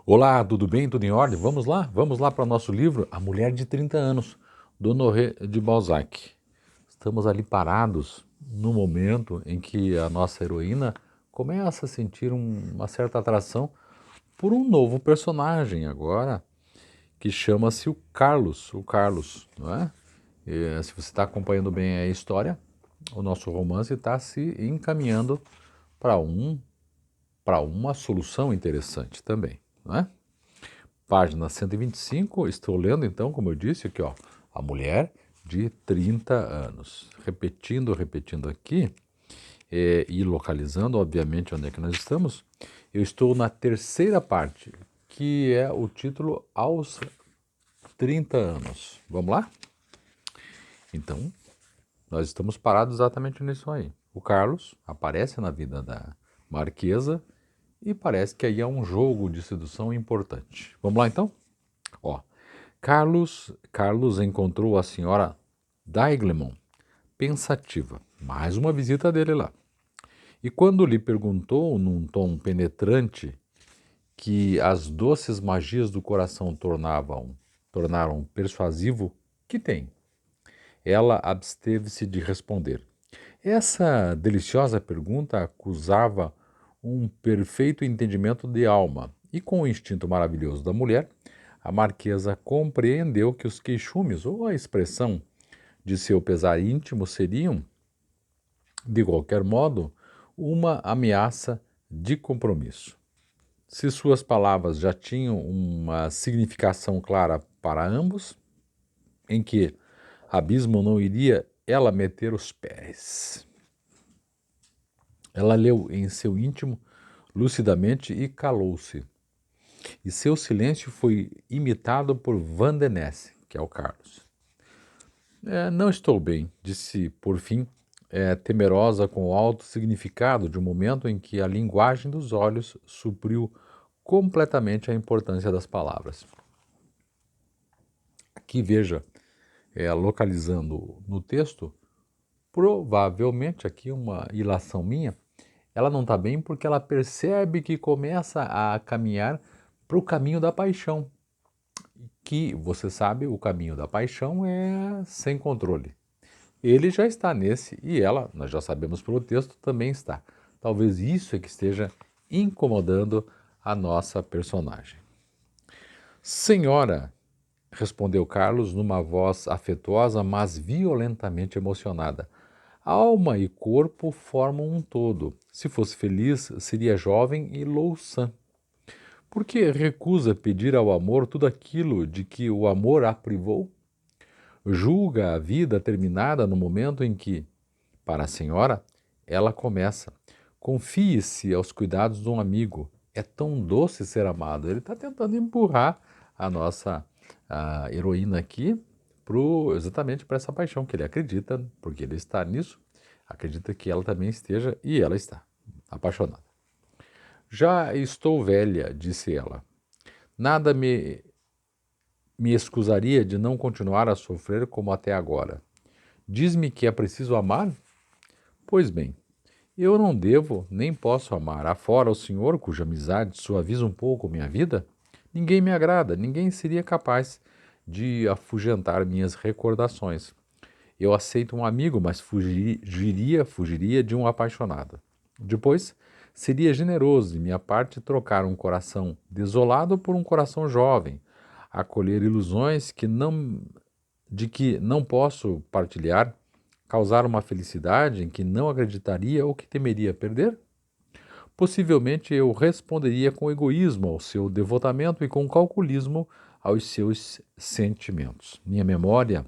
Olá, tudo bem? Tudo em ordem? Vamos lá? Vamos lá para o nosso livro A Mulher de 30 Anos, do Honoré de Balzac. Estamos ali parados no momento em que a nossa heroína começa a sentir uma certa atração por um novo personagem agora, que chama-se o Carlos, não é? E, se você está acompanhando bem a história, o nosso romance está se encaminhando para para uma solução interessante também, não é? Página 125, estou lendo então, como eu disse, aqui ó, a mulher de 30 anos. Repetindo aqui, e localizando, obviamente, onde é que nós estamos, eu estou na terceira parte, que é o título Aos 30 anos. Vamos lá? Então, nós estamos parados exatamente nisso aí. O Carlos aparece na vida da Marquesa e parece que aí é um jogo de sedução importante. Vamos lá então? Ó, Carlos encontrou a senhora Daiglemont pensativa. Mais uma visita dele lá. E quando lhe perguntou, num tom penetrante, que as doces magias do coração tornaram persuasivo, que tem? Ela absteve-se de responder. Essa deliciosa pergunta acusava um perfeito entendimento de alma, e com o instinto maravilhoso da mulher, a marquesa compreendeu que os queixumes ou a expressão de seu pesar íntimo seriam, de qualquer modo, uma ameaça de compromisso. Se suas palavras já tinham uma significação clara para ambos, em que abismo não iria ela meter os pés. Ela leu em seu íntimo lucidamente e calou-se. E seu silêncio foi imitado por Van de Ness, que é o Carlos. Não estou bem, disse por fim, temerosa com o alto significado de um momento em que a linguagem dos olhos supriu completamente a importância das palavras. Aqui veja, localizando no texto, provavelmente aqui uma ilação minha, ela não está bem porque ela percebe que começa a caminhar para o caminho da paixão. Que, você sabe, o caminho da paixão é sem controle. Ele já está nesse e ela, nós já sabemos pelo texto, também está. Talvez isso é que esteja incomodando a nossa personagem. Senhora, respondeu Carlos numa voz afetuosa, mas violentamente emocionada. Alma e corpo formam um todo. Se fosse feliz, seria jovem e louçã. Por que recusa pedir ao amor tudo aquilo de que o amor a privou? Julga a vida terminada no momento em que, para a senhora, ela começa. Confie-se aos cuidados de um amigo. É tão doce ser amado. Ele está tentando empurrar a nossa heroína aqui exatamente para essa paixão que ele acredita, porque ele está nisso, acredita que ela também esteja, e ela está apaixonada. Já estou velha, disse ela. Nada me excusaria de não continuar a sofrer como até agora. Diz-me que é preciso amar? Pois bem, eu não devo nem posso amar. Afora o senhor, cuja amizade suaviza um pouco minha vida, ninguém me agrada, ninguém seria capaz de afugentar minhas recordações. Eu aceito um amigo, mas fugiria de um apaixonado. Depois, seria generoso de minha parte trocar um coração desolado por um coração jovem, acolher ilusões de que não posso partilhar, causar uma felicidade em que não acreditaria ou que temeria perder? Possivelmente eu responderia com egoísmo ao seu devotamento e com calculismo aos seus sentimentos. Minha memória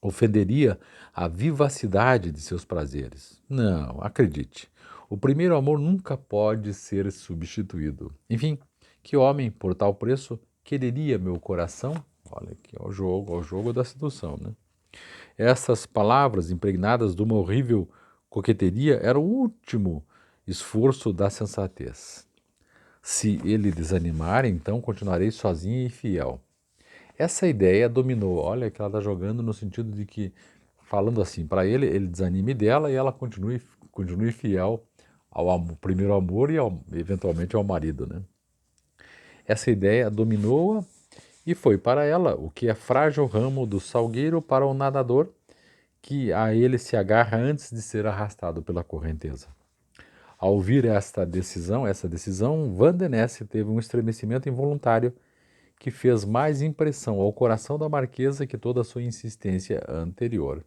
ofenderia a vivacidade de seus prazeres. Não, acredite. O primeiro amor nunca pode ser substituído. Enfim, que homem, por tal preço, quereria meu coração? Olha aqui, ao jogo da sedução, né? Essas palavras impregnadas de uma horrível coqueteria eram o último esforço da sensatez. Se ele desanimar, então continuarei sozinha e fiel. Essa ideia dominou. Olha que ela está jogando no sentido de que, falando assim, para ele desanime dela e ela continue fiel ao primeiro amor e eventualmente ao marido, né? Essa ideia dominou-a e foi para ela o que é frágil ramo do salgueiro para o nadador, que a ele se agarra antes de ser arrastado pela correnteza. Ao ouvir essa decisão, Van den Ness teve um estremecimento involuntário que fez mais impressão ao coração da marquesa que toda a sua insistência anterior.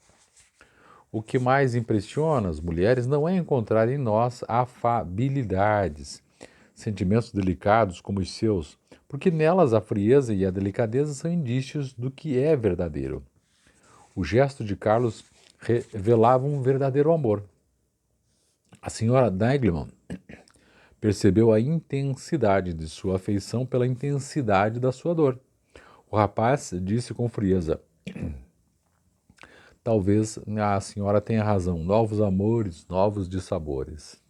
O que mais impressiona as mulheres não é encontrar em nós afabilidades, sentimentos delicados como os seus, porque nelas a frieza e a delicadeza são indícios do que é verdadeiro. O gesto de Carlos revelava um verdadeiro amor. A senhora Daigleman percebeu a intensidade de sua afeição pela intensidade da sua dor. O rapaz disse com frieza: talvez a senhora tenha razão, novos amores, novos dissabores.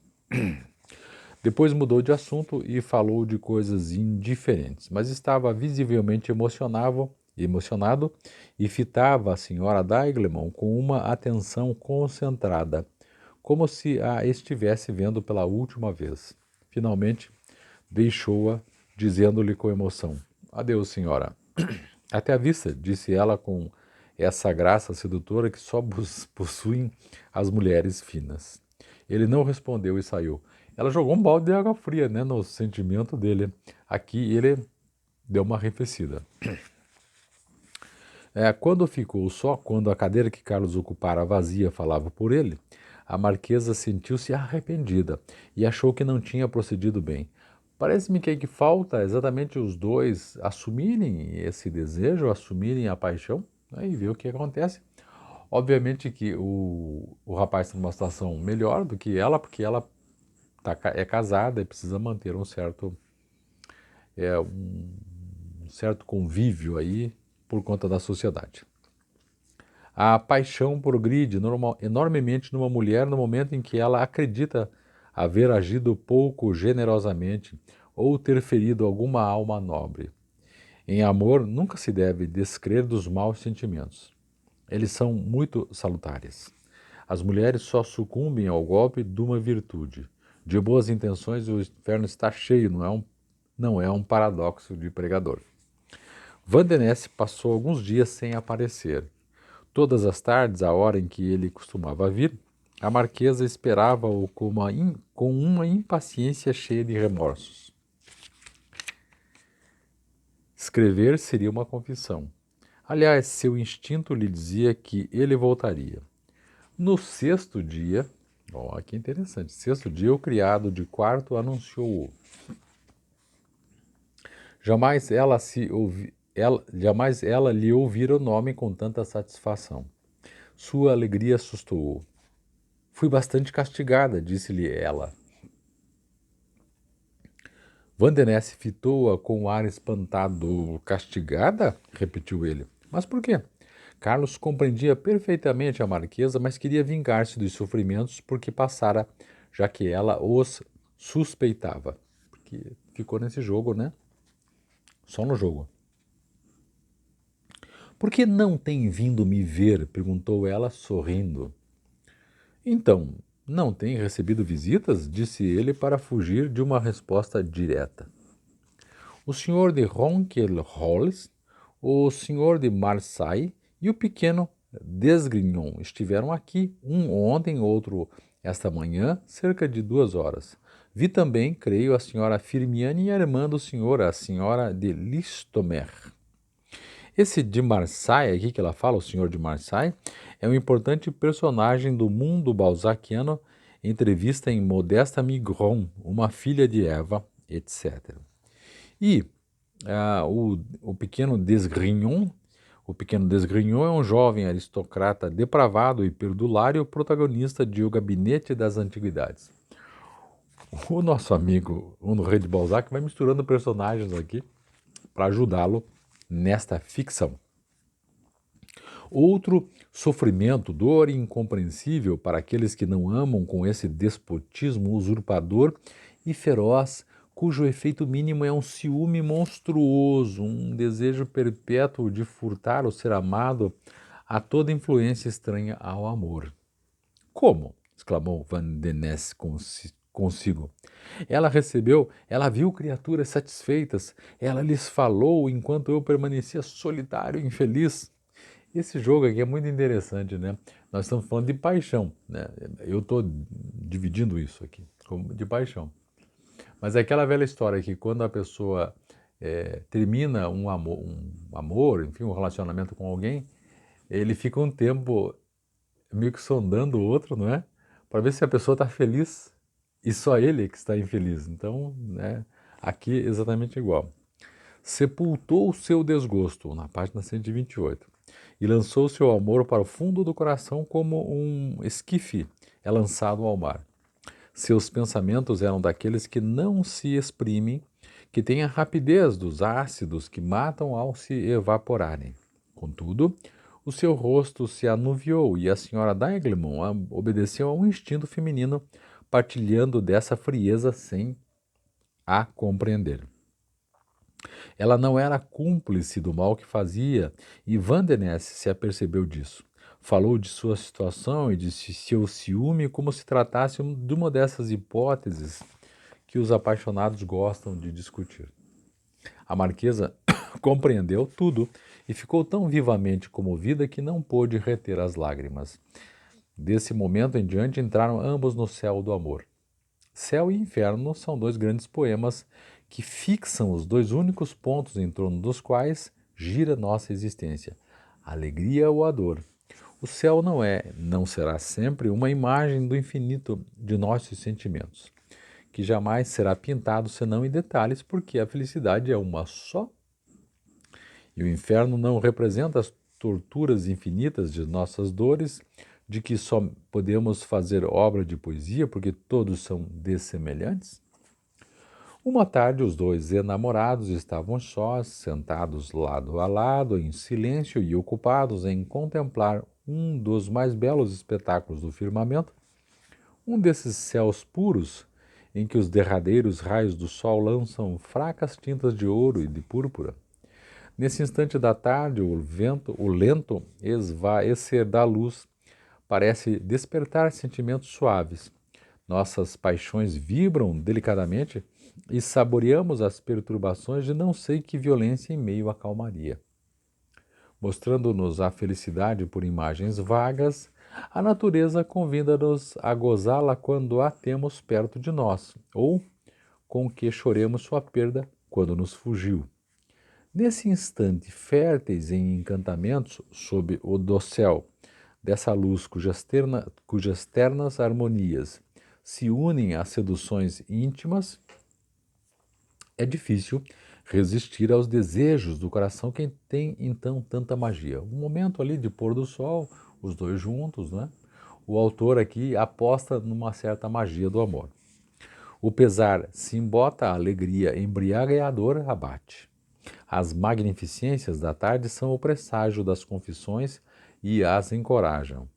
Depois mudou de assunto e falou de coisas indiferentes, mas estava visivelmente emocionado e fitava a senhora Daigleman com uma atenção concentrada, como se a estivesse vendo pela última vez. Finalmente, deixou-a, dizendo-lhe com emoção: adeus, senhora. Até a vista, disse ela com essa graça sedutora que só possuem as mulheres finas. Ele não respondeu e saiu. Ela jogou um balde de água fria, né, no sentimento dele. Aqui ele deu uma arrefecida. Quando ficou só, quando a cadeira que Carlos ocupara vazia falava por ele, a marquesa sentiu-se arrependida e achou que não tinha procedido bem. Parece-me que falta exatamente os dois assumirem esse desejo, assumirem a paixão, né, e ver o que acontece. Obviamente que o rapaz está numa situação melhor do que ela, porque ela é casada e precisa manter um certo convívio aí por conta da sociedade. A paixão progride enormemente numa mulher no momento em que ela acredita haver agido pouco generosamente ou ter ferido alguma alma nobre. Em amor, nunca se deve descrer dos maus sentimentos. Eles são muito salutares. As mulheres só sucumbem ao golpe de uma virtude. De boas intenções o inferno está cheio, não é um paradoxo de pregador. Van den Ness passou alguns dias sem aparecer. Todas as tardes, à hora em que ele costumava vir, a marquesa esperava-o com uma impaciência cheia de remorsos. Escrever seria uma confissão. Aliás, seu instinto lhe dizia que ele voltaria. No sexto dia, que interessante, sexto dia o criado de quarto anunciou-o. Jamais ela lhe ouvira o nome com tanta satisfação. Sua alegria assustou-o. Fui bastante castigada, disse-lhe ela. Van den Ness fitou-a com um ar espantado. Castigada? Repetiu ele. Mas por quê? Carlos compreendia perfeitamente a marquesa, mas queria vingar-se dos sofrimentos porque passara, já que ela os suspeitava. Porque ficou nesse jogo, né? Só no jogo. Por que não tem vindo me ver? Perguntou ela, sorrindo. Então, não tem recebido visitas? Disse ele para fugir de uma resposta direta. O senhor de Ronquerolles, o senhor de Marseille e o pequeno Desgrignon estiveram aqui, um ontem, outro esta manhã, cerca de 2 horas. Vi também, creio, a senhora Firmiani e a irmã do senhor, a senhora de Listomère. Esse de Marseille, aqui que ela fala, o senhor de Marseille, é um importante personagem do mundo balzaquiano, entrevista em Modesta Migron, uma filha de Eva, etc. E o pequeno Desgrignon é um jovem aristocrata depravado e perdulário, protagonista de O Gabinete das Antiguidades. O nosso amigo Honoré de Balzac vai misturando personagens aqui para ajudá-lo nesta ficção. Outro sofrimento, dor incompreensível para aqueles que não amam com esse despotismo usurpador e feroz, cujo efeito mínimo é um ciúme monstruoso, um desejo perpétuo de furtar o ser amado a toda influência estranha ao amor. Como? Exclamou Van den Ness consigo. Ela viu criaturas satisfeitas, ela lhes falou enquanto eu permanecia solitário e infeliz. Esse jogo aqui é muito interessante, né? Nós estamos falando de paixão, né? Eu estou dividindo isso aqui como de paixão. Mas é aquela velha história que quando a pessoa termina um amor, enfim, um relacionamento com alguém, ele fica um tempo meio que sondando o outro, não é? Para ver se a pessoa está feliz e só ele que está infeliz. Então, né, aqui é exatamente igual. Sepultou o seu desgosto, na página 128, e lançou seu amor para o fundo do coração como um esquife é lançado ao mar. Seus pensamentos eram daqueles que não se exprimem, que têm a rapidez dos ácidos que matam ao se evaporarem. Contudo, o seu rosto se anuviou e a senhora Daiglemon obedeceu a um instinto feminino, partilhando dessa frieza sem a compreender. Ela não era cúmplice do mal que fazia, e Vandenesse se apercebeu disso. Falou de sua situação e de seu ciúme como se tratasse de uma dessas hipóteses que os apaixonados gostam de discutir. A marquesa compreendeu tudo e ficou tão vivamente comovida que não pôde reter as lágrimas. Desse momento em diante entraram ambos no céu do amor. Céu e Inferno são dois grandes poemas que fixam os dois únicos pontos em torno dos quais gira nossa existência, a alegria ou a dor. O céu não será sempre uma imagem do infinito de nossos sentimentos, que jamais será pintado senão em detalhes, porque a felicidade é uma só. E o inferno não representa as torturas infinitas de nossas dores, de que só podemos fazer obra de poesia porque todos são dessemelhantes? Uma tarde, os dois enamorados estavam sós, sentados lado a lado, em silêncio e ocupados em contemplar um dos mais belos espetáculos do firmamento, um desses céus puros em que os derradeiros raios do sol lançam fracas tintas de ouro e de púrpura. Nesse instante da tarde, o lento esvaecer da luz parece despertar sentimentos suaves. Nossas paixões vibram delicadamente e saboreamos as perturbações de não sei que violência em meio à calmaria. Mostrando-nos a felicidade por imagens vagas, a natureza convida-nos a gozá-la quando a temos perto de nós, ou com que choremos sua perda quando nos fugiu. Nesse instante, férteis em encantamentos sob o dossel dessa luz cujas ternas harmonias se unem às seduções íntimas, é difícil resistir aos desejos do coração que tem então tanta magia. Um momento ali de pôr do sol, os dois juntos, né? O autor aqui aposta numa certa magia do amor. O pesar se embota, a alegria embriagadora abate. As magnificências da tarde são o presságio das confissões e as encorajam.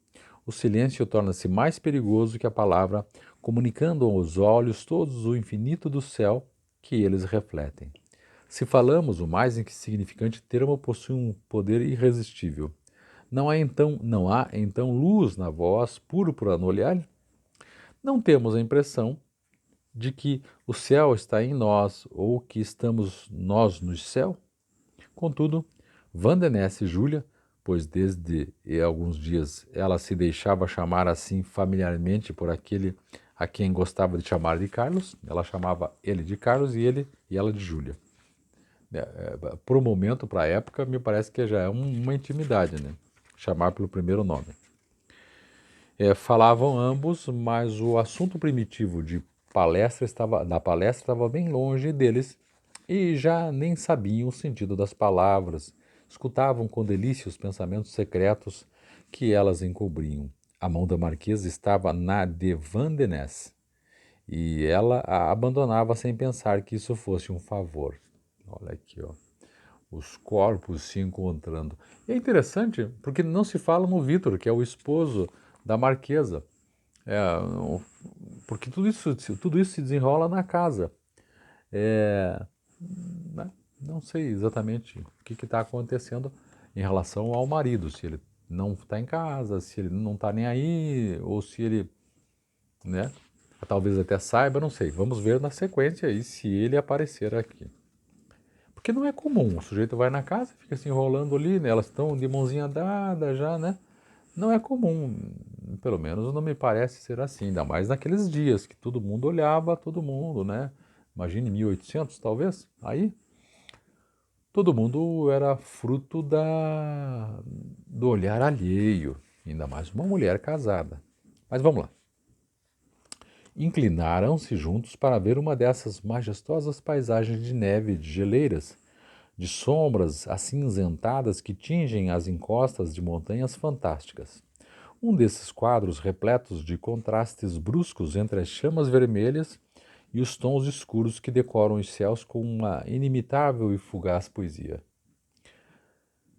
O silêncio torna-se mais perigoso que a palavra, comunicando aos olhos todos o infinito do céu que eles refletem. Se falamos, o mais insignificante termo possui um poder irresistível. Não há então luz na voz, púrpura no olhar? Não temos a impressão de que o céu está em nós ou que estamos nós no céu? Contudo, Vandenesse e Júlia, pois desde alguns dias ela se deixava chamar assim familiarmente por aquele a quem gostava de chamar de Carlos, ela chamava ele de Carlos e ela de Júlia. Por um momento, para a época, me parece que já é uma intimidade, né? Chamar pelo primeiro nome. Falavam ambos, mas o assunto primitivo da palestra estava bem longe deles e já nem sabiam o sentido das palavras, escutavam com delícia os pensamentos secretos que elas encobriam. A mão da marquesa estava na de Vandenesse e ela a abandonava sem pensar que isso fosse um favor. Olha aqui, ó, os corpos se encontrando. E é interessante porque não se fala no Vitor, que é o esposo da marquesa, porque tudo isso se desenrola na casa. Né? Não sei exatamente o que está acontecendo em relação ao marido, se ele não está em casa, se ele não está nem aí, ou se ele, né? Talvez até saiba, não sei. Vamos ver na sequência aí se ele aparecer aqui. Porque não é comum, o sujeito vai na casa, fica se enrolando ali, né? Elas estão de mãozinha dada já, né? Não é comum, pelo menos não me parece ser assim, ainda mais naqueles dias que todo mundo olhava todo mundo, né? Imagine 1800 talvez, aí todo mundo era fruto do olhar alheio, ainda mais uma mulher casada. Mas vamos lá. Inclinaram-se juntos para ver uma dessas majestosas paisagens de neve e de geleiras, de sombras acinzentadas que tingem as encostas de montanhas fantásticas. Um desses quadros repletos de contrastes bruscos entre as chamas vermelhas e os tons escuros que decoram os céus com uma inimitável e fugaz poesia.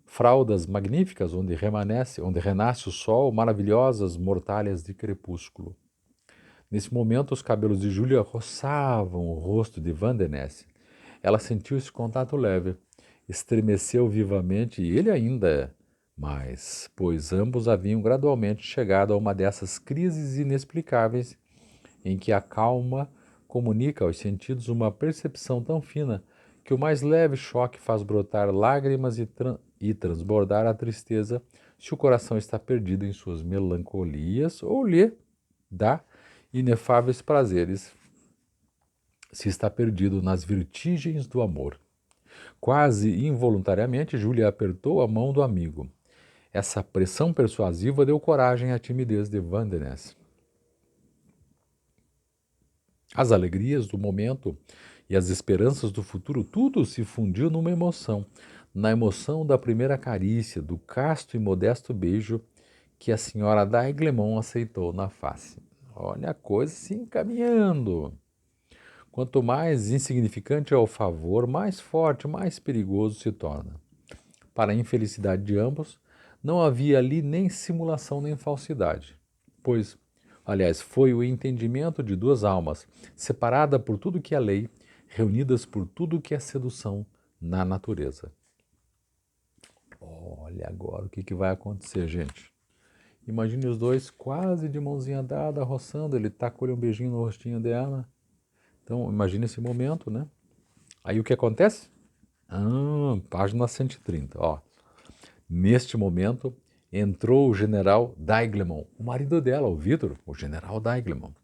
Fraldas magníficas onde renasce o sol, maravilhosas mortalhas de crepúsculo. Nesse momento, os cabelos de Júlia roçavam o rosto de Van der Ness. Ela sentiu esse contato leve, estremeceu vivamente e ele ainda mais, pois ambos haviam gradualmente chegado a uma dessas crises inexplicáveis em que a calma comunica aos sentidos uma percepção tão fina que o mais leve choque faz brotar lágrimas e transbordar a tristeza se o coração está perdido em suas melancolias ou lhe dá inefáveis prazeres se está perdido nas vertigens do amor. Quase involuntariamente, Júlia apertou a mão do amigo. Essa pressão persuasiva deu coragem à timidez de Van der Ness. As alegrias do momento e as esperanças do futuro, tudo se fundiu numa emoção, na emoção da primeira carícia, do casto e modesto beijo que a senhora d'Aiglemont aceitou na face. Olha a coisa se encaminhando. Quanto mais insignificante é o favor, mais forte, mais perigoso se torna. Para a infelicidade de ambos, não havia ali nem simulação nem falsidade, pois, aliás, foi o entendimento de duas almas, separadas por tudo que é lei, reunidas por tudo que é sedução na natureza. Olha agora o que vai acontecer, gente. Imagine os dois quase de mãozinha dada, roçando, ele tacou-lhe um beijinho no rostinho dela. Então, imagine esse momento, né? Aí o que acontece? Página 130, ó. Neste momento, entrou o general d'Aiglemont, o marido dela, o Vitor, o general d'Aiglemont.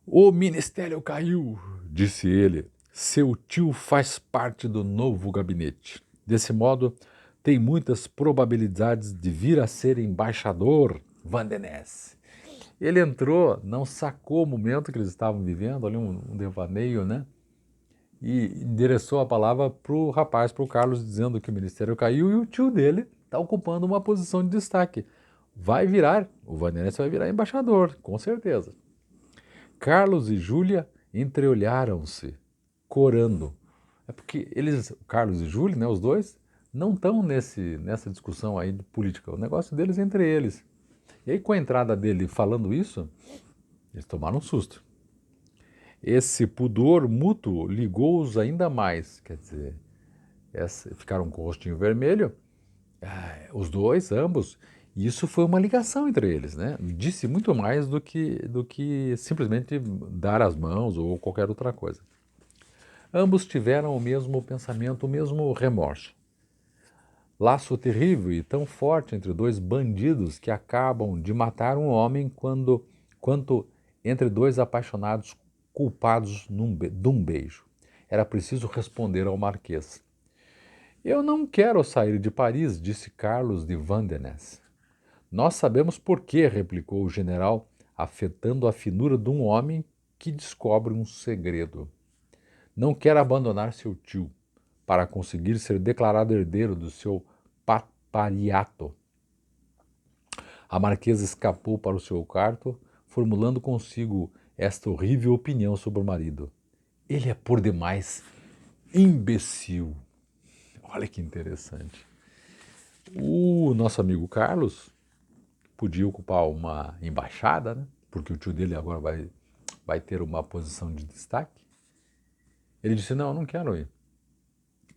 O ministério caiu, disse ele. Seu tio faz parte do novo gabinete. Desse modo, tem muitas probabilidades de vir a ser embaixador, Van der Ness. Ele entrou, não sacou o momento que eles estavam vivendo, ali um devaneio, né? E endereçou a palavra para o rapaz, para o Carlos, dizendo que o ministério caiu e o tio dele está ocupando uma posição de destaque. O Van der Ness vai virar embaixador, com certeza. Carlos e Júlia entreolharam-se, corando. É porque eles, Carlos e Júlia, né, os dois, não estão nessa discussão aí de política. O negócio deles é entre eles. E aí, com a entrada dele falando isso, eles tomaram um susto. Esse pudor mútuo ligou-os ainda mais, quer dizer, ficaram com o rostinho vermelho, os dois, ambos, e isso foi uma ligação entre eles, né? Disse muito mais do que simplesmente dar as mãos ou qualquer outra coisa. Ambos tiveram o mesmo pensamento, o mesmo remorso. Laço terrível e tão forte entre dois bandidos que acabam de matar um homem quanto entre dois apaixonados culpados de um beijo. Era preciso responder ao marquês. Eu não quero sair de Paris, disse Carlos de Vandenesse. Nós sabemos por quê, replicou o general, afetando a finura de um homem que descobre um segredo. Não quer abandonar seu tio para conseguir ser declarado herdeiro do seu papariato. A marquesa escapou para o seu quarto, formulando consigo esta horrível opinião sobre o marido. Ele é por demais imbecil. Olha que interessante. O nosso amigo Carlos podia ocupar uma embaixada, né? Porque o tio dele agora vai ter uma posição de destaque. Ele disse, não, eu não quero ir.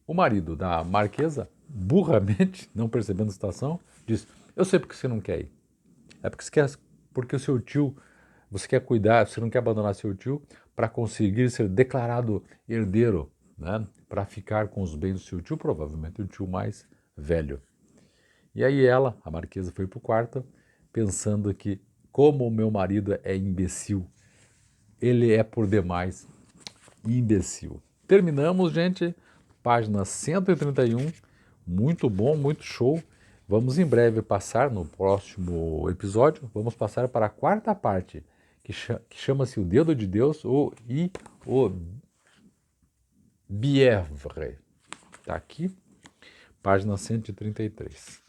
O marido da marquesa, burramente, não percebendo a situação, disse, eu sei porque você não quer ir. É porque o seu tio Você quer cuidar, você não quer abandonar seu tio para conseguir ser declarado herdeiro, né? Para ficar com os bens do seu tio, provavelmente o tio mais velho. E aí ela, a marquesa, foi para o quarto pensando que, como o meu marido é imbecil, ele é por demais imbecil. Terminamos, gente. Página 131. Muito bom, muito show. Vamos em breve passar, no próximo episódio, vamos passar para a quarta parte, que chama-se O Dedo de Deus e o Bièvre. Está aqui, página 133.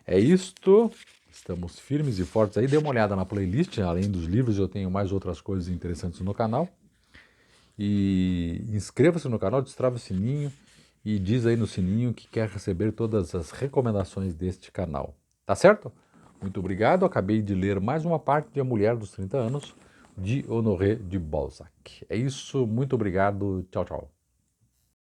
É isto. Estamos firmes e fortes aí. Dê uma olhada na playlist. Além dos livros, eu tenho mais outras coisas interessantes no canal. E inscreva-se no canal, destrava o sininho e diz aí no sininho que quer receber todas as recomendações deste canal. Tá certo? Muito obrigado. Acabei de ler mais uma parte de A Mulher dos 30 Anos, de Honoré de Balzac. É isso. Muito obrigado. Tchau, tchau.